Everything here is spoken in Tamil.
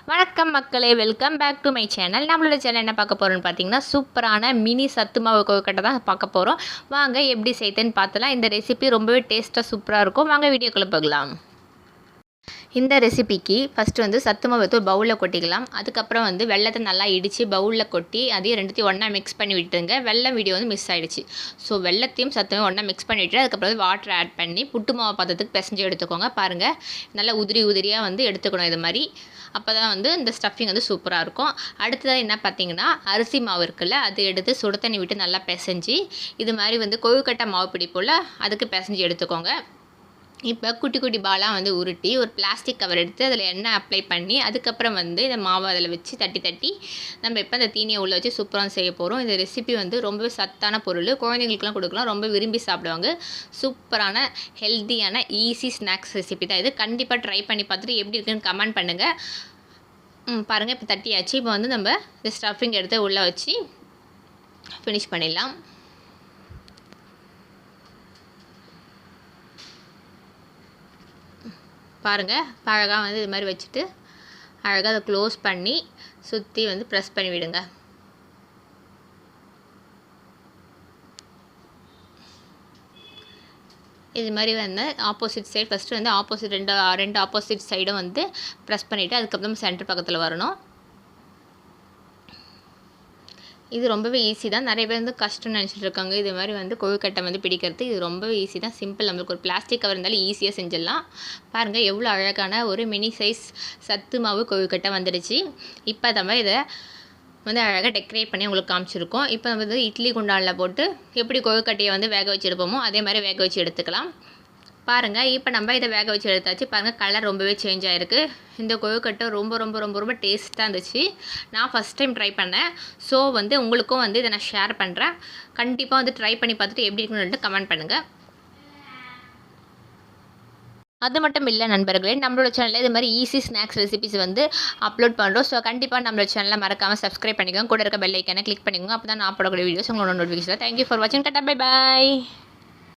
வணக்கம் மக்களே, welcome back to my channel. நம்மளோட சேனல் என்ன பார்க்க போகிறோம்னு பார்த்தீங்கன்னா, சூப்பரான மினி சத்து மாவு கொழுக்கட்டை தான் பார்க்க போகிறோம். வாங்க எப்படி செய்யுதுன்னு பார்த்தலாம். இந்த ரெசிபி ரொம்பவே டேஸ்ட்டாக சூப்பராக இருக்கும். வாங்க வீடியோக்குள்ளே போகலாம். இந்த ரெசிபிக்கு ஃபஸ்ட்டு வந்து சத்து மாவு எடுத்து ஒரு பவுலில் கொட்டிக்கலாம். அதுக்கப்புறம் வந்து வெள்ளத்தை நல்லா இடித்து பவுலில் கொட்டி அதையும் ரெண்டுத்தையும் ஒன்றா மிக்ஸ் பண்ணி விட்டுருங்க. வெள்ளம் வீடியோ வந்து மிஸ் ஆகிடுச்சு. ஸோ வெள்ளத்தையும் சத்துமே ஒன்றா மிக்ஸ் பண்ணிவிட்டு அதுக்கப்புறம் வந்து வாட்டர் ஆட் பண்ணி புட்டு மாவு பதத்துக்கு பிசைஞ்சு எடுத்துக்கோங்க. பாருங்கள், நல்லா உதிரியாக வந்து எடுத்துக்கணும். இது மாதிரி அப்போ தான் வந்து இந்த ஸ்டஃபிங் வந்து சூப்பராக இருக்கும். அடுத்ததாக என்ன பார்த்தீங்கன்னா, அரிசி மாவு இருக்குல்ல, அது எடுத்து சுடு தண்ணி விட்டு நல்லா பிசைஞ்சு இது மாதிரி வந்து கொழுக்கட்டை மாவு பிடிப்போல் அதுக்கு பிசைஞ்சு எடுத்துக்கோங்க. இப்போ குட்டி குட்டி பாலாக வந்து உருட்டி ஒரு பிளாஸ்டிக் கவர் எடுத்து அதில் எண்ணெய் அப்ளை பண்ணி அதுக்கப்புறம் வந்து இந்த மாவை அதில் வச்சு தட்டி நம்ம இப்போ அந்த தீனியை உள்ளே வச்சு சூப்பராக செய்ய போகிறோம். இந்த ரெசிபி வந்து ரொம்பவே சத்தான பொருள், குழந்தைங்களுக்குலாம் கொடுக்கலாம், ரொம்ப விரும்பி சாப்பிடுவாங்க. சூப்பரான ஹெல்த்தியான ஈஸி ஸ்நாக்ஸ் ரெசிபி தான் இது. கண்டிப்பாக ட்ரை பண்ணி பார்த்துட்டு எப்படி இருக்குன்னு கமெண்ட் பண்ணுங்கள். பாருங்கள், இப்போ தட்டியாச்சு. இப்போ வந்து நம்ம இந்த ஸ்டஃபிங் எடுத்து உள்ளே வச்சு ஃபினிஷ் பண்ணிடலாம். பாருங்கள், அழகாக வந்து இது மாதிரி வச்சுட்டு அழகாக அதை க்ளோஸ் பண்ணி சுற்றி வந்து ப்ரெஸ் பண்ணி விடுங்க. இது மாதிரி வந்து ஆப்போசிட் சைடு ஃபஸ்ட்டு வந்து ஆப்போசிட் ரெண்டு ஆப்போசிட் சைடும் வந்து ப்ரெஸ் பண்ணிவிட்டு அதுக்கப்புறம் சென்டர் பக்கத்தில் வரணும். இது ரொம்பவே ஈஸி தான். நிறைய பேர் வந்து கஷ்டம்னு நினச்சிட்டு இருக்காங்க. இது மாதிரி வந்து கொழுக்கட்டை வந்து பிடிக்கிறது இது ரொம்பவே ஈஸி தான், சிம்பிள். நம்மளுக்கு ஒரு பிளாஸ்டிக் கவர் இருந்தாலும் ஈஸியாக செஞ்சிடலாம். பாருங்கள், எவ்வளோ அழகான ஒரு மினி சைஸ் சத்து மாவு கொழுக்கட்டை வந்துடுச்சு. இப்போ நம்ம இதை வந்து அழகாக டெக்கரேட் பண்ணி உங்களுக்கு காமிச்சிருக்கோம். இப்போ நம்ம வந்து இட்லி குண்டானில் போட்டு எப்படி கொழுக்கட்டையை வந்து வேக வச்சு எடுப்போமோ அதே மாதிரி வேக வச்சு எடுத்துக்கலாம். பாருங்கள், இப்போ நம்ம இதை வேக வச்சு எடுத்தாச்சு. பாருங்கள், கலர் ரொம்பவே சேஞ்ச் ஆகிருக்கு. இந்த கொழுக்கட்டை ரொம்ப ரொம்ப ரொம்ப ரொம்ப டேஸ்ட்டாக இருந்துச்சு. நான் ஃபஸ்ட் டைம் ட்ரை பண்ணேன். ஸோ வந்து உங்களுக்கும் வந்து இதை நான் ஷேர் பண்ணுறேன். கண்டிப்பாக வந்து ட்ரை பண்ணி பார்த்துட்டு எப்படி இருக்குன்னு கமெண்ட் பண்ணுங்கள். அது மட்டும் இல்லை நண்பர்களே, நம்மளோட சேனலில் இது மாதிரி ஈஸி ஸ்நாக்ஸ் ரெசிபிஸ் வந்து அப்லோட் பண்ணுறோம். ஸோ கண்டிப்பாக நம்மளோட சேனலை மறக்காமல் சப்ஸ்கிரைப் பண்ணிக்கோங்க. கூட இருக்க பெல் ஐக்கானை கிளிக் பண்ணிக்கோங்க. அப்போ தான் நான் போடக்கூடிய வீடியோஸ் உங்களோட நோட்டிஃபிகேஷன். தேங்க்யூ ஃபார் வாட்சிங். Tata, bye bye.